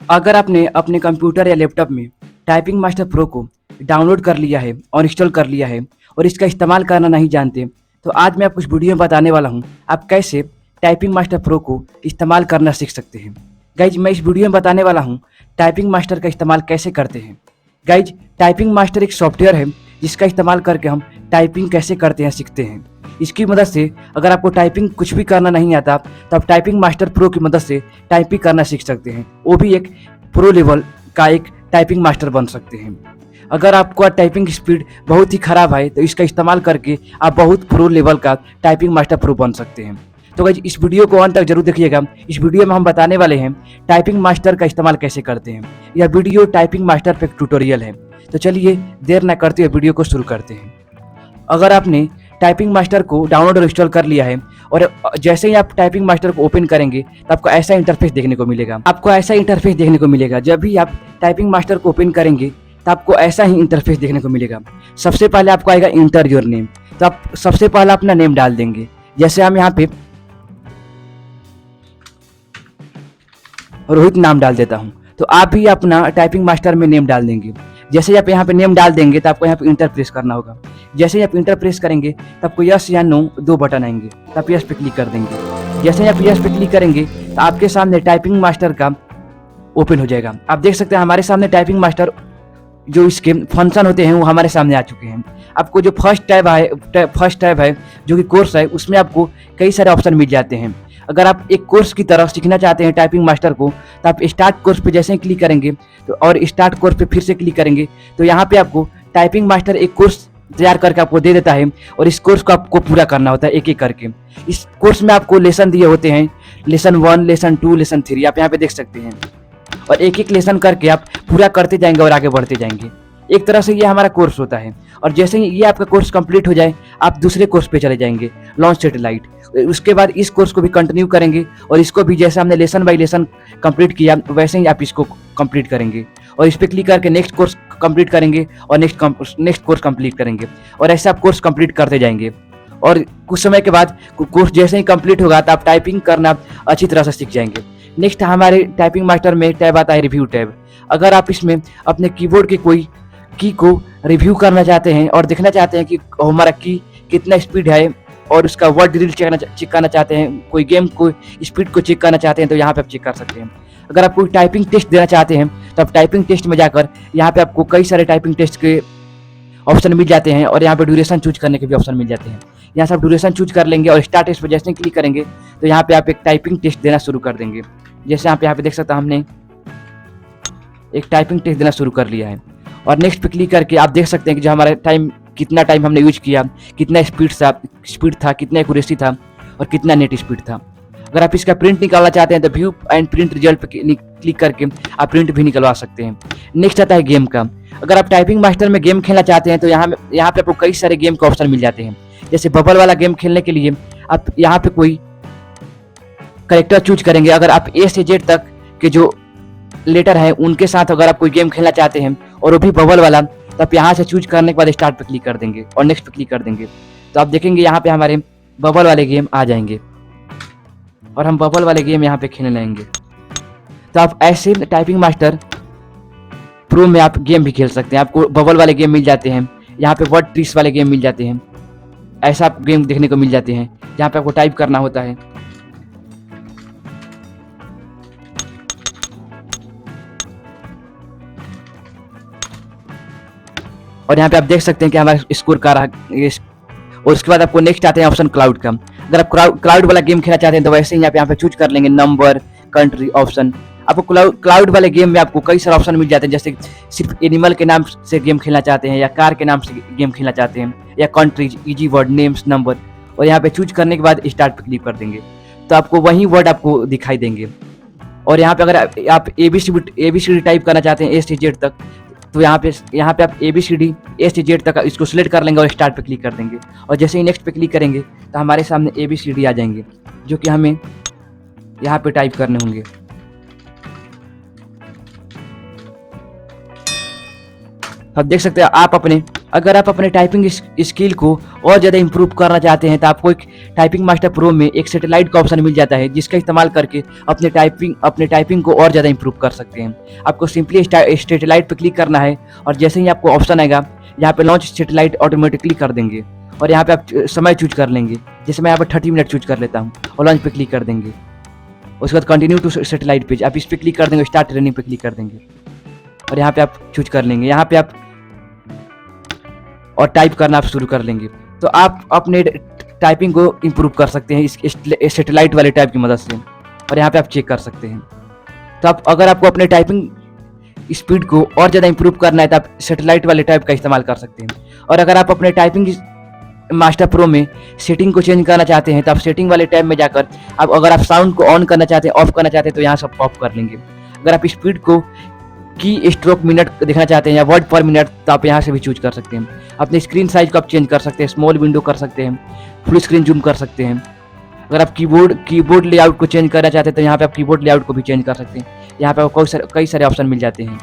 अगर आपने अपने कंप्यूटर या लैपटॉप में टाइपिंग मास्टर प्रो को डाउनलोड कर लिया है और इंस्टॉल कर लिया है और इसका इस्तेमाल करना नहीं जानते, तो आज मैं आपको इस वीडियो में बताने वाला हूं आप कैसे टाइपिंग मास्टर प्रो को इस्तेमाल करना सीख सकते हैं। गाइज, मैं इस वीडियो में बताने वाला हूं टाइपिंग मास्टर का इस्तेमाल कैसे करते हैं। गाइज, टाइपिंग मास्टर एक सॉफ्टवेयर है जिसका इस्तेमाल करके हम टाइपिंग कैसे करते हैं सीखते हैं। इसकी मदद से अगर आपको टाइपिंग कुछ भी करना नहीं आता तो आप टाइपिंग मास्टर प्रो की मदद से टाइपिंग करना सीख सकते हैं, वो भी एक प्रो लेवल का एक टाइपिंग मास्टर बन सकते हैं। अगर आपका टाइपिंग स्पीड बहुत ही खराब है तो इसका इस्तेमाल करके आप बहुत प्रो लेवल का टाइपिंग मास्टर प्रो बन सकते हैं। तो गाइस, इस वीडियो को अंत तक जरूर देखिएगा। इस वीडियो में हम बताने वाले हैं टाइपिंग मास्टर का इस्तेमाल कैसे करते हैं। यह वीडियो टाइपिंग मास्टर पे एक ट्यूटोरियल है। तो चलिए देर न करते हुए वीडियो को शुरू करते हैं। अगर आपने टाइपिंग मास्टर को डाउनलोड और इंस्टॉल कर लिया है और जैसे ही आप टाइपिंग मास्टर को ओपन करेंगे तो आपको ऐसा इंटरफेस देखने को मिलेगा। जब भी आप टाइपिंग मास्टर को ओपन करेंगे तो आपको ऐसा ही इंटरफेस देखने को मिलेगा। सबसे पहले आपको आएगा इंटर योर नेम, तो आप सबसे पहले अपना नेम डाल देंगे। जैसे हम यहाँ पे रोहित नाम डाल देता हूँ, तो आप भी अपना टाइपिंग मास्टर में नेम डाल देंगे। जैसे ही आप यहाँ पे नेम डाल देंगे तो आपको यहाँ पे इंटर प्रेस करना होगा। जैसे ही आप इंटर प्रेस करेंगे तो आपको यस या नो दो बटन आएंगे, तो आप यस पे क्लिक कर देंगे। जैसे ही आप यस पे क्लिक करेंगे तो आपके सामने टाइपिंग मास्टर का ओपन हो जाएगा। आप देख सकते हैं हमारे सामने टाइपिंग मास्टर जो इसके फंक्शन होते हैं वो हमारे सामने आ चुके हैं। आपको जो फर्स्ट टैब है जो कि कोर्स है, उसमें आपको कई सारे ऑप्शन मिल जाते हैं। अगर आप एक कोर्स की तरह सीखना चाहते हैं टाइपिंग मास्टर को, तो आप स्टार्ट कोर्स पे जैसे ही क्लिक करेंगे तो और स्टार्ट कोर्स पे फिर से क्लिक करेंगे तो यहाँ पे आपको टाइपिंग मास्टर एक कोर्स तैयार करके आपको दे देता है और इस कोर्स को आपको पूरा करना होता है एक एक करके। इस कोर्स में आपको लेसन दिए होते हैं, लेसन 1, लेसन 2, लेसन 3, आप यहाँ पे देख सकते हैं। और एक एक लेसन करके आप पूरा करते जाएंगे और आगे बढ़ते जाएंगे। एक तरह से ये हमारा कोर्स होता है। और जैसे ही ये आपका कोर्स कंप्लीट हो जाए आप दूसरे कोर्स पे चले जाएंगे, लॉन्च सैटेलाइट। उसके बाद इस कोर्स को भी कंटिन्यू करेंगे और इसको भी जैसे हमने लेसन बाय लेसन कंप्लीट किया वैसे ही आप इसको कंप्लीट करेंगे और इस पर क्लिक करके नेक्स्ट कोर्स कंप्लीट करेंगे और नेक्स्ट कोर्स कंप्लीट करेंगे और ऐसे आप कोर्स कंप्लीट करते जाएंगे। और कुछ समय के बाद कोर्स जैसे ही कंप्लीट होगा तो आप टाइपिंग करना अच्छी तरह से सीख जाएंगे। नेक्स्ट हमारे टाइपिंग मास्टर में टैब आता है रिव्यू टैब। अगर आप इसमें अपने कीबोर्ड के कोई की को रिव्यू करना चाहते हैं और देखना चाहते हैं कि हमारा की कितना स्पीड है और उसका वर्ड रीड चेक करना चाहते हैं, कोई गेम को स्पीड को चेक करना चाहते हैं, तो यहाँ पे आप चेक कर सकते हैं। अगर आप कोई टाइपिंग टेस्ट देना चाहते हैं तो आप टाइपिंग टेस्ट में जाकर यहाँ पे आपको कई सारे टाइपिंग टेस्ट के ऑप्शन मिल जाते हैं और यहाँ पे ड्यूरेशन चूज करने के भी ऑप्शन मिल जाते हैं। यहाँ से आप ड्यूरेशन चूज कर लेंगे और स्टार्ट टेस्ट पर जैसे क्लिक करेंगे तो यहाँ पे आप एक टाइपिंग टेस्ट देना शुरू कर देंगे। जैसे यहाँ पे देख सकते हैं हमने एक टाइपिंग टेस्ट देना शुरू कर लिया है और नेक्स्ट पे क्लिक करके आप देख सकते हैं कि जो हमारा कितना टाइम हमने यूज किया, कितना स्पीड था, कितना एक्यूरेसी था और कितना नेट स्पीड था। अगर आप इसका प्रिंट निकालना चाहते हैं तो व्यू एंड प्रिंट रिजल्ट पे क्लिक करके आप प्रिंट भी निकलवा सकते हैं। नेक्स्ट आता है गेम का। अगर आप टाइपिंग मास्टर में गेम खेलना चाहते हैं तो यहाँ पे आपको कई सारे गेम के ऑप्शन मिल जाते हैं। जैसे बबल वाला गेम खेलने के लिए आप यहाँ पे कोई करेक्टर चूज करेंगे। अगर आप ए से जेड तक के जो लेटर है उनके साथ अगर आप कोई गेम खेलना चाहते हैं और वो भी बबल वाला, तो आप यहाँ से चूज करने के बाद स्टार्ट पे क्लिक कर देंगे और नेक्स्ट पे क्लिक कर देंगे तो आप देखेंगे यहाँ पे हमारे बबल वाले गेम आ जाएंगे और हम बबल वाले गेम यहाँ पे खेलने लगेंगे। तो आप ऐसे टाइपिंग मास्टर प्रो में आप गेम भी खेल सकते हैं। आपको बबल वाले गेम मिल जाते हैं, यहाँ पे वर्ड ट्रिक्स वाले गेम मिल जाते हैं, ऐसा गेम देखने को मिल जाते हैं जहाँ पे आपको टाइप करना होता है। और यहाँ पे आप देख सकते हैं कि हमारा स्कोर का रहा। और उसके बाद आपको नेक्स्ट आते हैं ऑप्शन क्लाउड का। अगर आप क्लाउड वाला गेम खेलना चाहते हैं तो वैसे ही यहाँ पे चूज कर लेंगे नंबर, कंट्री ऑप्शन। आपको क्लाउड वाले गेम में आपको कई सारे ऑप्शन मिल जाते हैं, जैसे सिर्फ एनिमल के नाम से गेम खेलना चाहते हैं या कार के नाम से गेम खेलना चाहते हैं या countries, easy word, names, number. और यहाँ पे चूज करने के बाद स्टार्ट पे क्लिक कर देंगे तो आपको वही वर्ड आपको दिखाई देंगे। और यहाँ पे अगर आप ABCD टाइप करना चाहते हैं A से Z तक, तो यहाँ पे आप ABCD A से Z तक इसको सिलेक्ट कर लेंगे और स्टार्ट पे क्लिक कर देंगे और जैसे ही नेक्स्ट पे क्लिक करेंगे तो हमारे सामने ABCD आ जाएंगे जो कि हमें यहाँ पे टाइप करने होंगे। आप देख सकते हैं आप अपने अगर आप अपने टाइपिंग स्किल को और ज़्यादा इंप्रूव करना चाहते हैं तो आपको एक टाइपिंग मास्टर प्रो में एक सैटेलाइट का ऑप्शन मिल जाता है, जिसका इस्तेमाल करके अपने टाइपिंग को और ज़्यादा इंप्रूव कर सकते हैं। आपको सिंपली सैटेलाइट पर क्लिक करना है और जैसे ही आपको ऑप्शन आएगा यहाँ पे लॉन्च सैटेलाइट ऑटोमेटिकली कर देंगे और यहाँ पे आप समय चूज कर लेंगे। जैसे मैं यहाँ पर 30 मिनट चूज कर लेता हूँ और लॉन्च पे क्लिक कर देंगे। उसके बाद कंटिन्यू टू सैटेलाइट पेज, आप इस पर क्लिक कर देंगे, स्टार्ट ट्रेनिंग पे क्लिक कर देंगे और यहाँ पे आप चूज कर लेंगे। यहाँ पे आप और टाइप करना आप शुरू कर लेंगे। तो आप अपने टाइपिंग को इम्प्रूव कर सकते हैं इस सैटेलाइट वाले टाइप की मदद से और यहाँ पे आप चेक कर सकते हैं। तो आप अगर आपको अपने टाइपिंग स्पीड को और ज़्यादा इंप्रूव करना है तो आप सैटेलाइट वाले टाइप का इस्तेमाल कर सकते हैं। और अगर आप अपने टाइपिंग मास्टर प्रो में सेटिंग को चेंज करना चाहते हैं तो आप सेटिंग वाले टैब में जाकर अगर आप साउंड को ऑन करना चाहते हैं, ऑफ करना चाहते हैं तो यहाँ से ऑफ कर लेंगे। अगर आप स्पीड को की स्ट्रोक मिनट देखना चाहते हैं या वर्ड पर मिनट तो आप यहाँ से भी चूज कर सकते हैं। अपने स्क्रीन साइज को आप चेंज कर सकते हैं, स्मॉल विंडो कर सकते हैं, फुल स्क्रीन जूम कर सकते हैं। अगर आप कीबोर्ड लेआउट को चेंज करना चाहते हैं तो यहाँ पे आप कीबोर्ड लेआउट को भी चेंज कर सकते हैं। यहाँ पे आपको कई सारे ऑप्शन मिल जाते हैं।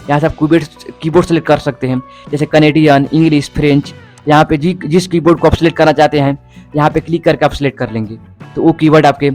यहाँ से आप कीबोर्ड सेलेक्ट कर सकते हैं, जैसे कनेडियन, इंग्लिश, फ्रेंच। यहाँ पे जिस कीबोर्ड को आप सिलेक्ट करना चाहते हैं यहाँ पे क्लिक करके आप सिलेक्ट कर लेंगे तो वो कीवर्ड आपके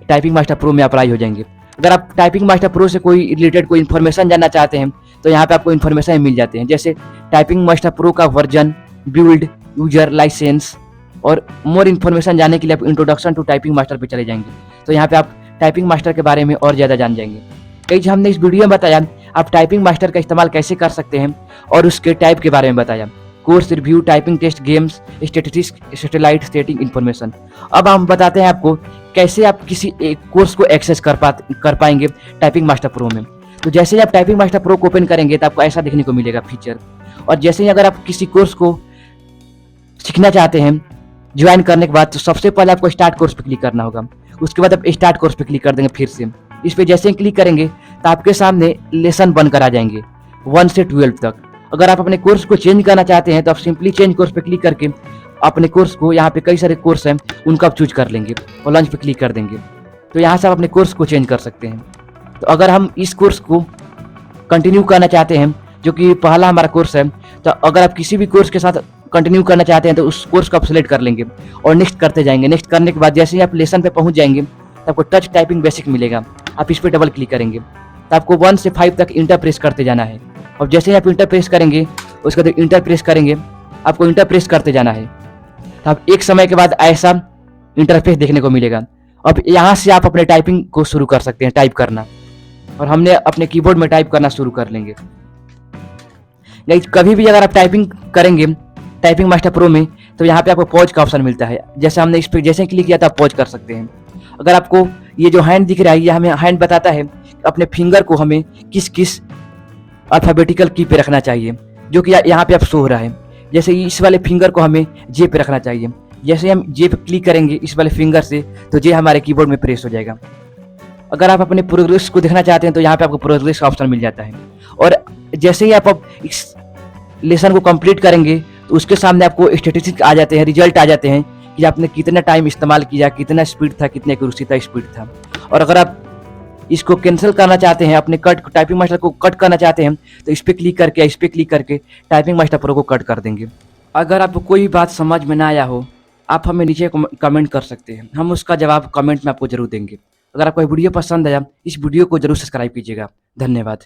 टाइपिंग मास्टर प्रो में अप्लाई हो जाएंगे। अगर आप टाइपिंग मास्टर प्रो से कोई रिलेटेड कोई इन्फॉर्मेशन जानना चाहते हैं तो यहाँ पे आपको इन्फॉर्मेशन मिल जाते हैं, जैसे टाइपिंग मास्टर प्रो का वर्जन, बिल्ड, यूजर, लाइसेंस और मोर इन्फॉर्मेशन जानने के लिए आप इंट्रोडक्शन टू टाइपिंग मास्टर पे चले जाएंगे। तो यहाँ पे आप टाइपिंग मास्टर के बारे में और ज़्यादा जान जाएंगे। कई हमने इस वीडियो में बताया आप टाइपिंग मास्टर का इस्तेमाल कैसे कर सकते हैं और उसके टाइप के बारे में बताया, course review, typing test, games, statistics, satellite setting information. अब हम बताते हैं आपको कैसे आप किसी एक कोर्स को एक्सेस कर पाएंगे टाइपिंग मास्टर प्रो में। तो जैसे ही आप टाइपिंग मास्टर प्रो को ओपन करेंगे तो आपको ऐसा देखने को मिलेगा फीचर। और जैसे ही अगर आप किसी कोर्स को सीखना चाहते हैं ज्वाइन करने के बाद तो सबसे पहले आपको स्टार्ट कोर्स पे क्लिक करना होगा। उसके बाद आप स्टार्ट कोर्स पे क्लिक कर देंगे फिर से। इस पे जैसे ही क्लिक करेंगे तो आपके सामने लेसन बनकर आ जाएंगे 1 से 12 तक। अगर आप अपने कोर्स को चेंज करना चाहते हैं तो आप सिंपली चेंज कोर्स पे क्लिक करके अपने कोर्स को, यहाँ पे कई सारे कोर्स हैं उनको आप चूज कर लेंगे और लॉन्च पे क्लिक कर देंगे। तो यहाँ से आप अपने कोर्स को चेंज कर सकते हैं। तो अगर हम इस कोर्स को कंटिन्यू करना चाहते हैं जो कि पहला हमारा कोर्स है, तो अगर आप किसी भी कोर्स के साथ कंटिन्यू करना चाहते हैं तो उस कोर्स को आप सिलेक्ट कर लेंगे और नेक्स्ट करते जाएंगे। नेक्स्ट करने के बाद जैसे ही आप लेसन पे पहुंच जाएंगे तो आपको टच टाइपिंग बेसिक मिलेगा। आप इस पर डबल क्लिक करेंगे तो आपको 1 से 5 तक इंटर प्रेस करते जाना है। और जैसे ही आप इंटर प्रेस करेंगे उसके बाद इंटर प्रेस करेंगे, आपको इंटर प्रेस करते जाना है। तो आप एक समय के बाद ऐसा इंटरफेस देखने को मिलेगा। अब यहाँ से आप अपने टाइपिंग को शुरू कर सकते हैं, टाइप करना। और हमने अपने कीबोर्ड में टाइप करना शुरू कर लेंगे। कभी भी अगर आप टाइपिंग करेंगे टाइपिंग मास्टर प्रो में तो यहाँ पे आपको पॉज का ऑप्शन मिलता है। जैसे हमने इस पर जैसे क्लिक किया तो आप पॉज कर सकते हैं। अगर आपको ये जो हैंड दिख रहा है ये हमें हैंड बताता है अपने फिंगर को हमें किस किस अल्फाबेटिकल की पे रखना चाहिए, जो कि यहाँ पे आप शो हो रहा है। जैसे इस वाले फिंगर को हमें जे पे रखना चाहिए। जैसे हम जे पे क्लिक करेंगे इस वाले फिंगर से तो जे हमारे कीबोर्ड में प्रेस हो जाएगा। अगर आप अपने प्रोग्रेस को देखना चाहते हैं तो यहाँ पे आपको प्रोग्रेस का ऑप्शन मिल जाता है। और जैसे ही आप अब इस लेसन को कंप्लीट करेंगे तो उसके सामने आपको स्टैटिस्टिक्स आ जाते हैं, रिजल्ट आ जाते हैं कि आपने कितना टाइम इस्तेमाल किया, कितना स्पीड था, कितने एक्यूरेसी था, स्पीड था। और अगर आप इसको कैंसिल करना चाहते हैं, अपने टाइपिंग मास्टर को कट करना चाहते हैं तो इस पर क्लिक करके टाइपिंग मास्टर प्रो को कट कर देंगे। अगर आपको कोई बात समझ में ना आया हो आप हमें नीचे कमेंट कर सकते हैं, हम उसका जवाब कमेंट में आपको जरूर देंगे। अगर आपको वीडियो पसंद आया इस वीडियो को जरूर सब्सक्राइब कीजिएगा। धन्यवाद।